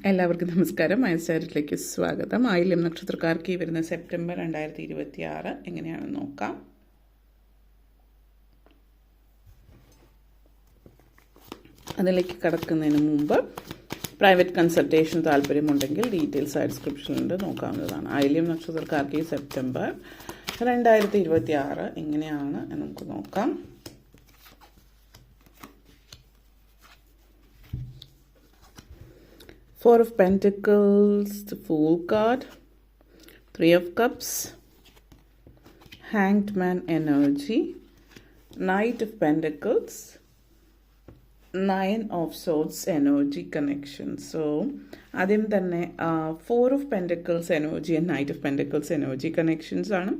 എല്ലാവർക്കും നമസ്കാരം. മൈൻസ്റ്റാരിലേക്ക് സ്വാഗതം. ആയില്യം നക്ഷത്രക്കാർക്ക് ഈ വരുന്ന സെപ്റ്റംബർ 2026 എങ്ങനെയാണെന്ന് നോക്കാം. അതിലേക്ക് കടക്കുന്നതിന് മുമ്പ് പ്രൈവറ്റ് കൺസൾട്ടേഷൻ താല്പര്യമുണ്ടെങ്കിൽ ഡീറ്റെയിൽസ് ഡിസ്ക്രിപ്ഷനിലുണ്ട്, നോക്കാവുന്നതാണ്. ആയില്യം നക്ഷത്രക്കാർക്ക് ഈ സെപ്റ്റംബർ 2026 എങ്ങനെയാണ് എന്ന് നമുക്ക് നോക്കാം. Four of Pentacles, the Fool card, Three of Cups, Hanged Man energy, Knight of Pentacles, Nine of Swords energy connection. So ആദ്യം തന്നെ Four of Pentacles energy and Knight of Pentacles energy connections ആണ്.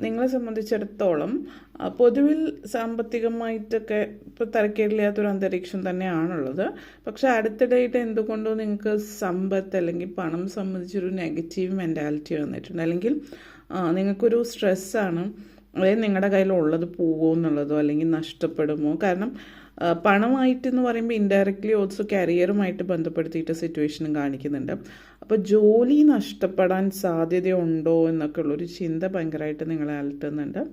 നിങ്ങളെ സംബന്ധിച്ചിടത്തോളം പൊതുവിൽ സാമ്പത്തികമായിട്ടൊക്കെ ഇപ്പോൾ തരക്കേടില്ലാത്തൊരു അന്തരീക്ഷം തന്നെയാണുള്ളത്. പക്ഷെ അടുത്തിടെയായിട്ട് എന്തുകൊണ്ടോ നിങ്ങൾക്ക് സമ്പത്ത് അല്ലെങ്കിൽ പണം സംബന്ധിച്ചൊരു നെഗറ്റീവ് മെൻറ്റാലിറ്റി വന്നിട്ടുണ്ട്. അല്ലെങ്കിൽ നിങ്ങൾക്കൊരു സ്ട്രെസ്സാണ്, അതായത് നിങ്ങളുടെ കയ്യിലുള്ളത് പോകുമോ എന്നുള്ളതോ അല്ലെങ്കിൽ നഷ്ടപ്പെടുമോ. കാരണം പണമായിട്ടെന്ന് പറയുമ്പോൾ ഇൻഡയറക്റ്റ്ലി ഓൾസോ കരിയറുമായിട്ട് ബന്ധപ്പെടുത്തിയിട്ട് സിറ്റുവേഷനും കാണിക്കുന്നുണ്ട്. അപ്പോൾ ജോലി നഷ്ടപ്പെടാൻ സാധ്യതയുണ്ടോ എന്നൊക്കെ ഉള്ളൊരു ചിന്ത ഭയങ്കരമായിട്ട് നിങ്ങളെ അലട്ടുന്നുണ്ട്.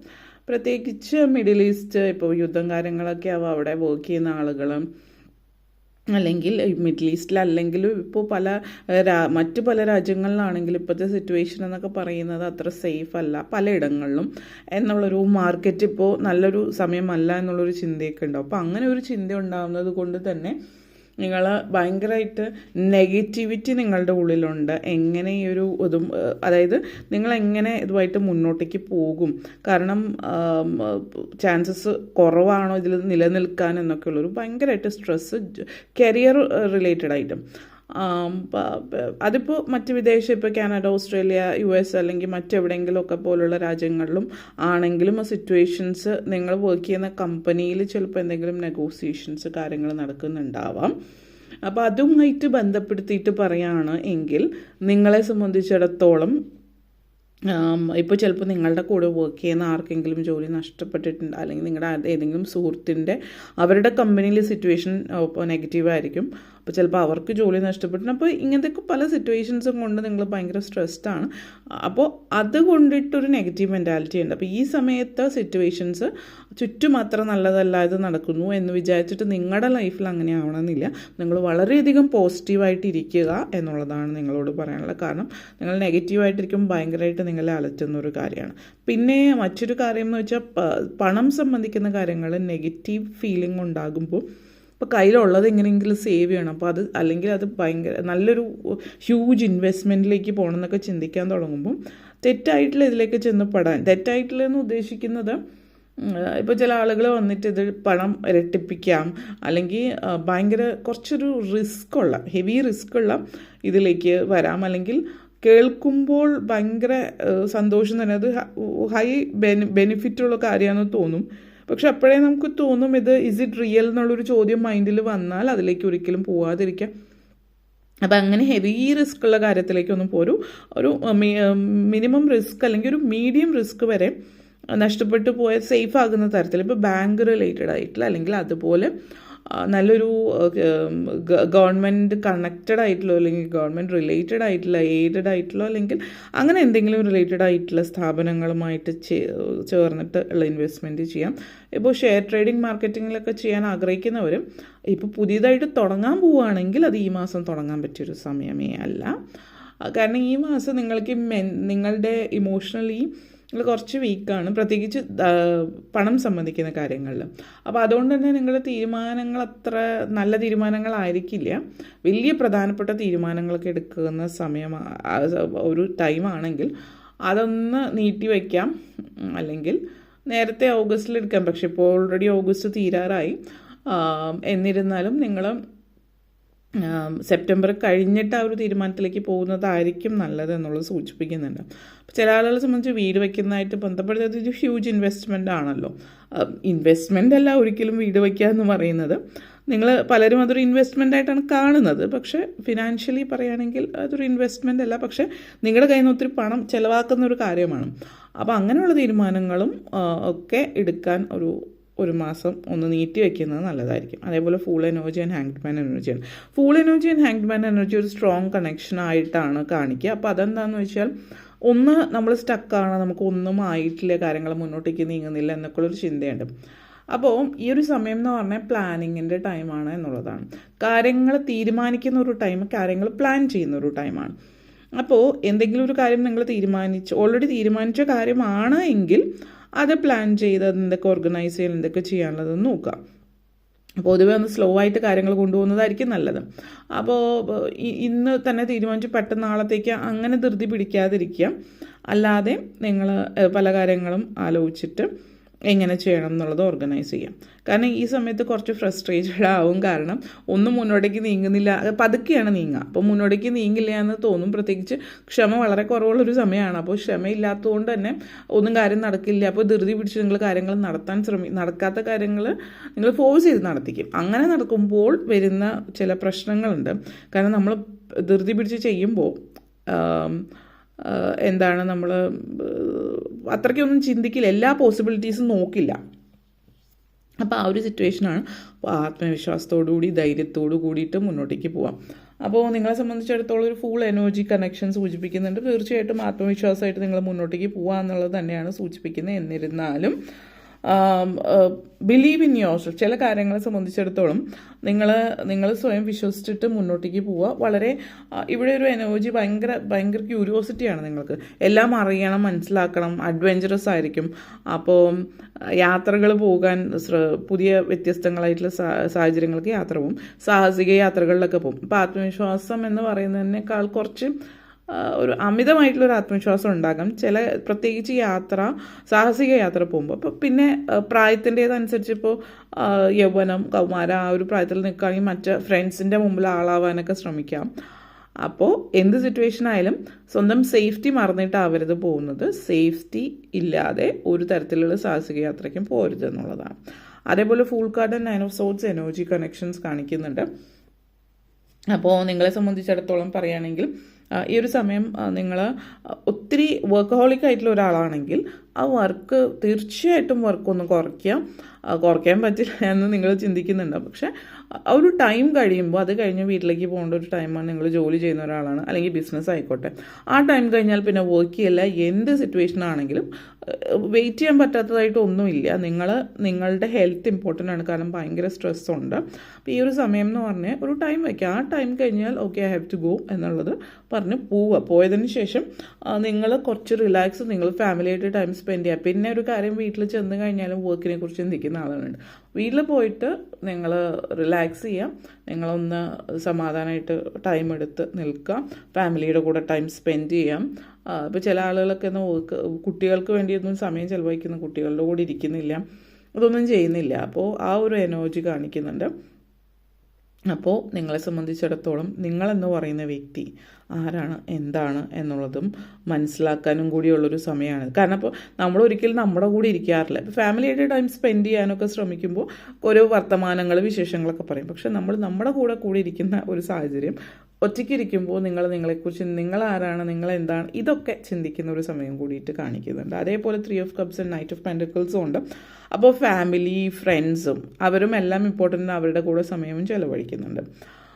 പ്രത്യേകിച്ച് മിഡിൽ ഈസ്റ്റ്, ഇപ്പോൾ യുദ്ധം കാര്യങ്ങളൊക്കെ ആവും അവിടെ വർക്ക് ചെയ്യുന്ന ആളുകളും, അല്ലെങ്കിൽ മിഡിൽ ഈസ്റ്റിലല്ലെങ്കിലും ഇപ്പോൾ മറ്റു പല രാജ്യങ്ങളിലാണെങ്കിലും ഇപ്പോഴത്തെ സിറ്റുവേഷൻ എന്നൊക്കെ പറയുന്നത് അത്ര സേഫ് അല്ല പലയിടങ്ങളിലും എന്നുള്ളൊരു മാർക്കറ്റ് ഇപ്പോൾ നല്ലൊരു സമയമല്ല എന്നുള്ളൊരു ചിന്തയൊക്കെ ഉണ്ടാവും. അപ്പോൾ അങ്ങനെ ഒരു ചിന്ത ഉണ്ടാകുന്നത് കൊണ്ട് തന്നെ നിങ്ങൾ ഭയങ്കരമായിട്ട് നെഗറ്റിവിറ്റി നിങ്ങളുടെ ഉള്ളിലുണ്ട്. എങ്ങനെ ഈ ഒരു ഇതും, അതായത് നിങ്ങളെങ്ങനെ ഇതുമായിട്ട് മുന്നോട്ടേക്ക് പോകും, കാരണം ചാൻസസ് കുറവാണോ ഇതിൽ നിലനിൽക്കാൻ എന്നൊക്കെ ഉള്ളൊരു ഭയങ്കരമായിട്ട് സ്ട്രെസ്സ് കരിയർ റിലേറ്റഡ് ആയിട്ടും. അതിപ്പോൾ മറ്റ് വിദേശം, ഇപ്പോൾ കാനഡ, ഓസ്ട്രേലിയ, US അല്ലെങ്കിൽ മറ്റെവിടെയെങ്കിലുമൊക്കെ പോലുള്ള രാജ്യങ്ങളിലും ആണെങ്കിലും ആ സിറ്റുവേഷൻസ് നിങ്ങൾ വർക്ക് ചെയ്യുന്ന കമ്പനിയിൽ ചിലപ്പോൾ എന്തെങ്കിലും നെഗോസിയേഷൻസ് കാര്യങ്ങൾ നടക്കുന്നുണ്ടാവാം. അപ്പോൾ അതുമായിട്ട് ബന്ധപ്പെടുത്തിയിട്ട് പറയുകയാണ് എങ്കിൽ നിങ്ങളെ സംബന്ധിച്ചിടത്തോളം ഇപ്പോൾ ചിലപ്പോൾ നിങ്ങളുടെ കൂടെ വർക്ക് ചെയ്യുന്ന ആർക്കെങ്കിലും ജോലി നഷ്ടപ്പെട്ടിട്ടുണ്ട്, അല്ലെങ്കിൽ നിങ്ങളുടെ ഏതെങ്കിലും സുഹൃത്തിൻ്റെ അവരുടെ കമ്പനിയിലെ സിറ്റുവേഷൻ ഇപ്പോൾ നെഗറ്റീവായിരിക്കും. അപ്പോൾ ചിലപ്പോൾ അവർക്ക് ജോലി നഷ്ടപ്പെട്ടിട്ടുണ്ട്. അപ്പോൾ ഇങ്ങനത്തെ പല സിറ്റുവേഷൻസും കൊണ്ട് നിങ്ങൾ ഭയങ്കര സ്ട്രെസ്ഡ് ആണ്. അപ്പോൾ അതുകൊണ്ടിട്ടൊരു നെഗറ്റീവ് മെൻറ്റാലിറ്റി ഉണ്ട്. അപ്പോൾ ഈ സമയത്ത് സിറ്റുവേഷൻസ് ചുറ്റും അത്ര നല്ലതല്ല ഇത് നടക്കുന്നു എന്ന് വിചാരിച്ചിട്ട് നിങ്ങളുടെ ലൈഫിൽ അങ്ങനെ ആവണമെന്നില്ല. നിങ്ങൾ വളരെയധികം പോസിറ്റീവായിട്ട് ഇരിക്കുക എന്നുള്ളതാണ് നിങ്ങളോട് പറയാനുള്ളത്. കാരണം നിങ്ങൾ നെഗറ്റീവായിട്ടിരിക്കുമ്പോൾ ഭയങ്കരമായിട്ട് നിങ്ങളെ അലട്ടുന്നൊരു കാര്യമാണ്. പിന്നെ മറ്റൊരു കാര്യം എന്ന് വെച്ചാൽ പണം സംബന്ധിക്കുന്ന കാര്യങ്ങൾ നെഗറ്റീവ് ഫീലിംഗ് ഉണ്ടാകുമ്പോൾ ഇപ്പോൾ കയ്യിലുള്ളത് എങ്ങനെയെങ്കിലും സേവ് ചെയ്യണം. അപ്പോൾ അത് അല്ലെങ്കിൽ അത് ഭയങ്കര നല്ലൊരു ഹ്യൂജ് ഇൻവെസ്റ്റ്മെൻറ്റിലേക്ക് പോകണം എന്നൊക്കെ ചിന്തിക്കാൻ തുടങ്ങുമ്പോൾ തെറ്റായിട്ടുള്ള ഇതിലേക്ക് ചെന്ന് പെടാൻ, തെറ്റായിട്ടുള്ളതെന്ന് ഉദ്ദേശിക്കുന്നത് ഇപ്പോൾ ചില ആളുകൾ വന്നിട്ട് ഇത് പണം ഇരട്ടിപ്പിക്കാം, അല്ലെങ്കിൽ ഭയങ്കര കുറച്ചൊരു ഹെവി റിസ്ക്കുള്ള ഇതിലേക്ക് വരാം. അല്ലെങ്കിൽ കേൾക്കുമ്പോൾ ഭയങ്കര സന്തോഷം തന്നെ, അത് ഹൈ ബെനിഫിറ്റുള്ള കാര്യമാണെന്ന് തോന്നും. പക്ഷെ അപ്പോഴേ നമുക്ക് തോന്നും ഇസ് ഇറ്റ് റിയൽ എന്നുള്ളൊരു ചോദ്യം മൈൻഡിൽ വന്നാൽ അതിലേക്ക് ഒരിക്കലും പോകാതിരിക്കാം. അപ്പം അങ്ങനെ ഹെവി റിസ്ക് ഉള്ള കാര്യത്തിലേക്കൊന്നും ഒരു മിനിമം റിസ്ക് അല്ലെങ്കിൽ ഒരു മീഡിയം റിസ്ക് വരെ നഷ്ടപ്പെട്ടു പോയ സേഫ് ആകുന്ന തരത്തിൽ, ഇപ്പോൾ ബാങ്ക് റിലേറ്റഡ് ആയിട്ടുള്ള അല്ലെങ്കിൽ അതുപോലെ നല്ലൊരു ഗവൺമെൻറ് കണക്റ്റഡ് ആയിട്ടുള്ള അല്ലെങ്കിൽ ഗവൺമെൻറ് റിലേറ്റഡ് ആയിട്ടുള്ള എയ്ഡഡ് ആയിട്ടുള്ള അല്ലെങ്കിൽ അങ്ങനെ എന്തെങ്കിലും റിലേറ്റഡ് ആയിട്ടുള്ള സ്ഥാപനങ്ങളുമായിട്ട് ചേർന്നിട്ട് ഉള്ള ഇൻവെസ്റ്റ്മെൻറ്റ് ചെയ്യാം. ഇപ്പോൾ ഷെയർ ട്രേഡിംഗ് മാർക്കറ്റിങ്ങിലൊക്കെ ചെയ്യാൻ ആഗ്രഹിക്കുന്നവരും ഇപ്പോൾ പുതിയതായിട്ട് തുടങ്ങാൻ പോവുകയാണെങ്കിൽ അത് ഈ മാസം തുടങ്ങാൻ പറ്റിയൊരു സമയമേ അല്ല. കാരണം ഈ മാസം നിങ്ങളുടെ ഇമോഷണലി നിങ്ങൾ കുറച്ച് വീക്കാണ്, പ്രത്യേകിച്ച് പണം സംബന്ധിക്കുന്ന കാര്യങ്ങളിൽ. അപ്പോൾ അതുകൊണ്ട് തന്നെ നിങ്ങളുടെ തീരുമാനങ്ങൾ അത്ര നല്ല തീരുമാനങ്ങളായിരിക്കില്ല. വലിയ പ്രധാനപ്പെട്ട തീരുമാനങ്ങളൊക്കെ എടുക്കുന്ന ഒരു ടൈമാണെങ്കിൽ അതൊന്ന് നീട്ടി വയ്ക്കാം, അല്ലെങ്കിൽ നേരത്തെ ഓഗസ്റ്റിൽ എടുക്കാം. പക്ഷെ ഇപ്പോൾ ഓൾറെഡി ഓഗസ്റ്റ് തീരാറായി. എന്നിരുന്നാലും നിങ്ങൾ സെപ്റ്റംബർ കഴിഞ്ഞിട്ട് ആ ഒരു തീരുമാനത്തിലേക്ക് പോകുന്നതായിരിക്കും നല്ലത് എന്നുള്ളത് സൂചിപ്പിക്കുന്നുണ്ട്. ചില ആളുകളെ സംബന്ധിച്ച് വീട് വയ്ക്കുന്നതായിട്ട് ബന്ധപ്പെടുന്നത് ഒരു ഹ്യൂജ് ഇൻവെസ്റ്റ്മെൻ്റ് ആണല്ലോ. ഇൻവെസ്റ്റ്മെൻ്റ് അല്ല ഒരിക്കലും വീട് വയ്ക്കുക എന്ന് പറയുന്നത്. നിങ്ങൾ പലരും അതൊരു ഇൻവെസ്റ്റ്മെൻ്റ് ആയിട്ടാണ് കാണുന്നത്. പക്ഷേ ഫിനാൻഷ്യലി പറയുകയാണെങ്കിൽ അതൊരു ഇൻവെസ്റ്റ്മെൻ്റ് അല്ല, പക്ഷേ നിങ്ങളുടെ കയ്യിൽ നിന്ന് ഒത്തിരി പണം ചിലവാക്കുന്ന ഒരു കാര്യമാണ്. അപ്പോൾ അങ്ങനെയുള്ള തീരുമാനങ്ങളും ഒക്കെ എടുക്കാൻ ഒരു മാസം ഒന്ന് നീട്ടി വയ്ക്കുന്നത് നല്ലതായിരിക്കും. അതേപോലെ fool energy and hanged man എനർജിയാണ്. Fool energy and hanged man energy ഒരു സ്ട്രോങ് കണക്ഷൻ ആയിട്ടാണ് കാണിക്കുക. അപ്പോൾ അതെന്താണെന്ന് വെച്ചാൽ, ഒന്ന് നമ്മൾ സ്റ്റക്കാണ്, നമുക്ക് ഒന്നും ആയിട്ടില്ല, കാര്യങ്ങൾ മുന്നോട്ടേക്ക് നീങ്ങുന്നില്ല എന്നൊക്കെയുള്ളൊരു ചിന്തയുണ്ട്. അപ്പോൾ ഈ ഒരു സമയം എന്ന് പറഞ്ഞാൽ പ്ലാനിങ്ങിൻ്റെ ടൈമാണ് എന്നുള്ളതാണ്. കാര്യങ്ങൾ തീരുമാനിക്കുന്ന ഒരു ടൈം, കാര്യങ്ങൾ പ്ലാൻ ചെയ്യുന്ന ഒരു ടൈമാണ്. അപ്പോൾ എന്തെങ്കിലും ഒരു കാര്യം നിങ്ങൾ ഓൾറെഡി തീരുമാനിച്ച കാര്യമാണ് എങ്കിൽ അത് പ്ലാൻ ചെയ്ത് എന്തൊക്കെ ഓർഗനൈസ് ചെയ്യാൻ, എന്തൊക്കെ ചെയ്യാനുള്ളതെന്ന് നോക്കുക. പൊതുവെ ഒന്ന് സ്ലോ ആയിട്ട് കാര്യങ്ങൾ കൊണ്ടുപോകുന്നതായിരിക്കും നല്ലത്. അപ്പോൾ ഇന്ന് തന്നെ തീരുമാനിച്ച് പെട്ടെന്ന് നാളത്തേക്ക് അങ്ങനെ ധൃതി പിടിക്കാതിരിക്കുക. അല്ലാതെ നിങ്ങൾ പല കാര്യങ്ങളും ആലോചിച്ചിട്ട് എങ്ങനെ ചെയ്യണം എന്നുള്ളത് ഓർഗനൈസ് ചെയ്യാം. കാരണം ഈ സമയത്ത് കുറച്ച് ഫ്രസ്ട്രേറ്റഡ് ആവും. കാരണം ഒന്നും മുന്നോട്ടേക്ക് നീങ്ങുന്നില്ല, പതുക്കെയാണ് നീങ്ങുക. അപ്പോൾ മുന്നോട്ടേക്ക് നീങ്ങില്ല എന്ന് തോന്നും. പ്രത്യേകിച്ച് ക്ഷമ വളരെ കുറവുള്ളൊരു സമയമാണ്. അപ്പോൾ ക്ഷമയില്ലാത്തതുകൊണ്ട് തന്നെ ഒന്നും കാര്യം നടക്കില്ല. അപ്പോൾ ധൃതി പിടിച്ച് നിങ്ങൾ കാര്യങ്ങൾ നടക്കാത്ത കാര്യങ്ങൾ നിങ്ങൾ ഫോഴ്സ് ചെയ്ത് നടത്തിക്കും. അങ്ങനെ നടക്കുമ്പോൾ വരുന്ന ചില പ്രശ്നങ്ങളുണ്ട്. കാരണം നമ്മൾ ധൃതി പിടിച്ച് ചെയ്യുമ്പോൾ എന്താണ്, നമ്മൾ അത്രയ്ക്കൊന്നും ചിന്തിക്കില്ല, എല്ലാ പോസിബിലിറ്റീസും നോക്കില്ല. അപ്പോൾ ആ ഒരു സിറ്റുവേഷനാണ്. അപ്പോൾ ആത്മവിശ്വാസത്തോടു കൂടി, ധൈര്യത്തോടു കൂടിയിട്ട് മുന്നോട്ടേക്ക് പോവാം. അപ്പോൾ നിങ്ങളെ സംബന്ധിച്ചിടത്തോളം ഒരു ഫുൾ എനർജി കണക്ഷൻ സൂചിപ്പിക്കുന്നുണ്ട്. തീർച്ചയായിട്ടും ആത്മവിശ്വാസമായിട്ട് നിങ്ങൾ മുന്നോട്ടേക്ക് പോവുക എന്നുള്ളത് തന്നെയാണ് സൂചിപ്പിക്കുന്നത്. എന്നിരുന്നാലും ബിലീവ് ഇൻ യുവർ ചില കാര്യങ്ങളെ സംബന്ധിച്ചിടത്തോളം നിങ്ങൾ സ്വയം വിശ്വസിച്ചിട്ട് മുന്നോട്ടേക്ക് പോവുക. വളരെ ഇവിടെ ഒരു എനർജി ഭയങ്കര ക്യൂരിയോസിറ്റിയാണ് നിങ്ങൾക്ക്. എല്ലാം അറിയണം, മനസ്സിലാക്കണം, അഡ്വഞ്ചറസ് ആയിരിക്കും. അപ്പോൾ യാത്രകൾ പോകാൻ, പുതിയ വ്യത്യസ്തങ്ങളായിട്ടുള്ള സാഹചര്യങ്ങൾക്ക് യാത്ര പോകും, സാഹസിക യാത്രകളിലൊക്കെ പോകും. അപ്പോൾ ആത്മവിശ്വാസം എന്ന് പറയുന്നതിനേക്കാൾ കുറച്ച് ഒരു അമിതമായിട്ടുള്ളൊരു ആത്മവിശ്വാസം ഉണ്ടാകാം പ്രത്യേകിച്ച് സാഹസിക യാത്ര പോകുമ്പോൾ. അപ്പോൾ പിന്നെ പ്രായത്തിൻ്റേതനുസരിച്ച് ഇപ്പോൾ യൗവനം, കൗമാര ആ ഒരു പ്രായത്തിൽ നിൽക്കുകയാണെങ്കിൽ മറ്റ് ഫ്രണ്ട്സിൻ്റെ മുമ്പിൽ ആളാവാനൊക്കെ ശ്രമിക്കാം. അപ്പോൾ എന്ത് സിറ്റുവേഷൻ ആയാലും സ്വന്തം സേഫ്റ്റി മറന്നിട്ടാവരുത് പോകുന്നത്. സേഫ്റ്റി ഇല്ലാതെ ഒരു തരത്തിലുള്ള സാഹസിക യാത്രയ്ക്കും പോരുത് എന്നുള്ളതാണ്. അതേപോലെ full card 9 of Swords energy connections കാണിക്കുന്നുണ്ട്. അപ്പോൾ നിങ്ങളെ സംബന്ധിച്ചിടത്തോളം പറയുകയാണെങ്കിൽ ഈ ഒരു സമയം നിങ്ങൾ ഒത്തിരി വർക്കഹോളിക് ആയിട്ടുള്ള ഒരാളാണെങ്കിൽ ആ തീർച്ചയായിട്ടും വർക്കൊന്ന് കുറയ്ക്കാൻ പറ്റില്ല എന്ന് നിങ്ങൾ ചിന്തിക്കുന്നുണ്ട്. പക്ഷേ ആ ഒരു ടൈം കഴിയുമ്പോൾ, അത് കഴിഞ്ഞ് വീട്ടിലേക്ക് പോകേണ്ട ഒരു ടൈമാണ്. നിങ്ങൾ ജോലി ചെയ്യുന്ന ഒരാളാണ്, അല്ലെങ്കിൽ ബിസിനസ് ആയിക്കോട്ടെ, ആ ടൈം കഴിഞ്ഞാൽ പിന്നെ വർക്ക് ചെയ്യില്ല. എന്ത് സിറ്റുവേഷൻ ആണെങ്കിലും വെയിറ്റ് ചെയ്യാൻ പറ്റാത്തതായിട്ട് ഒന്നുമില്ല. നിങ്ങളുടെ ഹെൽത്ത് ഇമ്പോർട്ടൻ്റ് ആണ്. കാരണം ഭയങ്കര സ്ട്രെസ് ഉണ്ട്. അപ്പോൾ ഈ ഒരു സമയം എന്ന് പറഞ്ഞാൽ ഒരു ടൈം വയ്ക്കുക. ആ ടൈം കഴിഞ്ഞാൽ okay, I have to go എന്നുള്ളത് പറഞ്ഞ് പോയതിന് ശേഷം നിങ്ങൾ കുറച്ച് റിലാക്സ്, നിങ്ങൾ ഫാമിലിയായിട്ട് ടൈം സ്പെൻഡ് ചെയ്യുക. പിന്നെ ഒരു കാര്യം, വീട്ടിൽ ചെന്ന് കഴിഞ്ഞാലും വർക്കിനെ കുറിച്ച് ചിന്തിക്കുന്ന ആളുകളുണ്ട്. വീട്ടിൽ പോയിട്ട് നിങ്ങൾ റിലാക്സ് ചെയ്യാം, നിങ്ങളൊന്ന് സമാധാനമായിട്ട് ടൈം എടുത്ത് നിൽക്കുക, ഫാമിലിയുടെ കൂടെ ടൈം സ്പെൻഡ് ചെയ്യാം. ഇപ്പോൾ ചില ആളുകളൊക്കെ കുട്ടികൾക്ക് വേണ്ടിയൊന്നും സമയം ചിലവഴിക്കുന്ന, കുട്ടികളുടെ കൂടെ ഇരിക്കുന്നില്ല, അതൊന്നും ചെയ്യുന്നില്ല. അപ്പോൾ ആ ഒരു എനർജി കാണിക്കുന്നുണ്ട്. അപ്പോൾ നിങ്ങളെ സംബന്ധിച്ചിടത്തോളം നിങ്ങളെന്ന് പറയുന്ന വ്യക്തി ആരാണ്, എന്താണ് എന്നുള്ളതും മനസ്സിലാക്കാനും കൂടിയുള്ളൊരു സമയമാണ്. കാരണം അപ്പോൾ നമ്മൾ ഒരിക്കലും നമ്മുടെ കൂടെ ഇരിക്കാറില്ല. ഇപ്പോൾ ഫാമിലിയായിട്ട് ടൈം സ്പെൻഡ് ചെയ്യാനൊക്കെ ശ്രമിക്കുമ്പോൾ ഓരോ വർത്തമാനങ്ങൾ, വിശേഷങ്ങളൊക്കെ പറയും. പക്ഷെ നമ്മുടെ കൂടെ ഇരിക്കുന്ന ഒരു സാഹചര്യം, ഒറ്റയ്ക്ക് ഇരിക്കുമ്പോൾ നിങ്ങളെക്കുറിച്ച്, നിങ്ങളാരാണ്, നിങ്ങളെന്താണ്, ഇതൊക്കെ ചിന്തിക്കുന്ന ഒരു സമയം കൂടിയിട്ട് കാണിക്കുന്നുണ്ട്. അതേപോലെ 3 of Cups and Knight of Pentacles ഉണ്ട്. അപ്പോൾ ഫാമിലി, ഫ്രണ്ട്സും അവരും എല്ലാം ഇമ്പോർട്ടൻ്റ്, അവരുടെ കൂടെ സമയവും ചിലവഴിക്കുന്നുണ്ട്.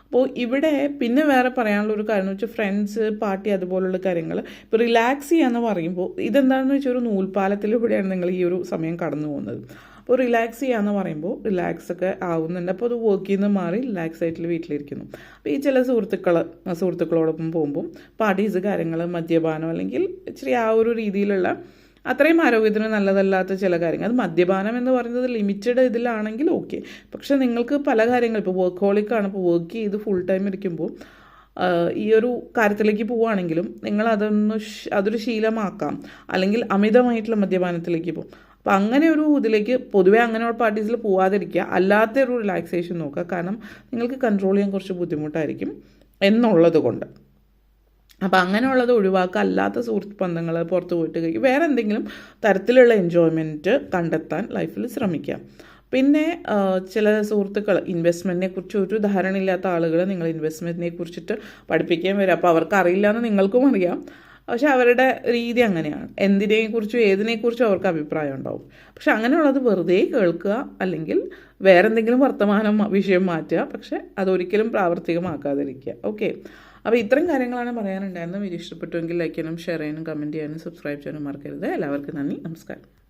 അപ്പോൾ ഇവിടെ പിന്നെ വേറെ പറയാനുള്ള ഒരു കാര്യം എന്ന് വെച്ചാൽ ഫ്രണ്ട്സ്, പാർട്ടി, അതുപോലുള്ള കാര്യങ്ങൾ. ഇപ്പോൾ റിലാക്സ് ചെയ്യാന്ന് പറയുമ്പോൾ ഇതെന്താണെന്ന് വെച്ചാൽ ഒരു നൂൽപ്പാലത്തിലൂടെയാണ് നിങ്ങൾ ഈ ഒരു സമയം കടന്നു പോകുന്നത്. അപ്പോൾ റിലാക്സ് ചെയ്യാന്ന് പറയുമ്പോൾ റിലാക്സ് ഒക്കെ ആവുന്നുണ്ട്. അപ്പോൾ അത് വർക്കിൽ നിന്ന് മാറി റിലാക്സ് ആയിട്ട് വീട്ടിലിരിക്കുന്നു. അപ്പോൾ ഈ ചില സുഹൃത്തുക്കളോടൊപ്പം പോകുമ്പോൾ പാർട്ടീസ്, കാര്യങ്ങൾ, മദ്യപാനം, അല്ലെങ്കിൽ ഇച്ചിരി ആ ഒരു രീതിയിലുള്ള അത്രയും ആരോഗ്യത്തിന് നല്ലതല്ലാത്ത ചില കാര്യങ്ങൾ. അത് മദ്യപാനം എന്ന് പറയുന്നത് ലിമിറ്റഡ് ഇതിലാണെങ്കിൽ ഓക്കെ. പക്ഷെ നിങ്ങൾക്ക് പല കാര്യങ്ങൾ, ഇപ്പോൾ വർക്കഹോളിക്കാണ്, ഇപ്പോൾ വർക്ക് ചെയ്ത് ഫുൾ ടൈം ഇരിക്കുമ്പോൾ ഈ ഒരു കാര്യത്തിലേക്ക് പോവുകയാണെങ്കിലും നിങ്ങൾ അതൊരു ശീലമാക്കാം, അല്ലെങ്കിൽ അമിതമായിട്ടുള്ള മദ്യപാനത്തിലേക്ക് പോകും. അപ്പോൾ അങ്ങനെ ഒരു ഇതിലേക്ക് പൊതുവേ അങ്ങനെയുള്ള പാർട്ടീസിൽ പോവാതിരിക്കുക, അല്ലാത്തൊരു റിലാക്സേഷൻ നോക്കുക. കാരണം നിങ്ങൾക്ക് കൺട്രോൾ ചെയ്യാൻ കുറച്ച് ബുദ്ധിമുട്ടായിരിക്കും എന്നുള്ളത് കൊണ്ട്. അപ്പോൾ അങ്ങനെയുള്ളത് ഒഴിവാക്കുക. അല്ലാത്ത സുഹൃത്ത് ബന്ധങ്ങൾ, പുറത്ത് പോയിട്ട് കഴിക്കും, വേറെ എന്തെങ്കിലും തരത്തിലുള്ള എൻജോയ്മെൻറ്റ് കണ്ടെത്താൻ ലൈഫിൽ ശ്രമിക്കുക. പിന്നെ ചില സുഹൃത്തുക്കൾ ഇൻവെസ്റ്റ്മെൻറ്റിനെ കുറിച്ച് ഒരു ധാരണയില്ലാത്ത ആളുകൾ നിങ്ങൾ ഇൻവെസ്റ്റ്മെൻറ്റിനെ കുറിച്ചിട്ട് പഠിപ്പിക്കാൻ വരും. അപ്പോൾ അവർക്ക് അറിയില്ല എന്ന് നിങ്ങൾക്കും അറിയാം. പക്ഷെ അവരുടെ രീതി അങ്ങനെയാണ്. എന്തിനെക്കുറിച്ചും ഏതിനെക്കുറിച്ചും അവർക്ക് അഭിപ്രായം ഉണ്ടാവും. പക്ഷെ അങ്ങനെയുള്ളത് വെറുതെ കേൾക്കുക, അല്ലെങ്കിൽ വേറെ എന്തെങ്കിലും വിഷയം മാറ്റുക, പക്ഷെ അതൊരിക്കലും പ്രാവർത്തികമാക്കാതിരിക്കുക. ഓക്കെ, അപ്പോൾ ഇത്രയും കാര്യങ്ങളാണ് പറയാനുണ്ടായിരുന്നത്. വീഡിയോ ഇഷ്ടപ്പെട്ടുവെങ്കിൽ ലൈക്ക് ചെയ്യാനും ഷെയർ ചെയ്യാനും കമൻറ്റ് ചെയ്യാനും സബ്സ്ക്രൈബ് ചെയ്യാനും മറക്കരുത്. എല്ലാവർക്കും നന്ദി, നമസ്കാരം.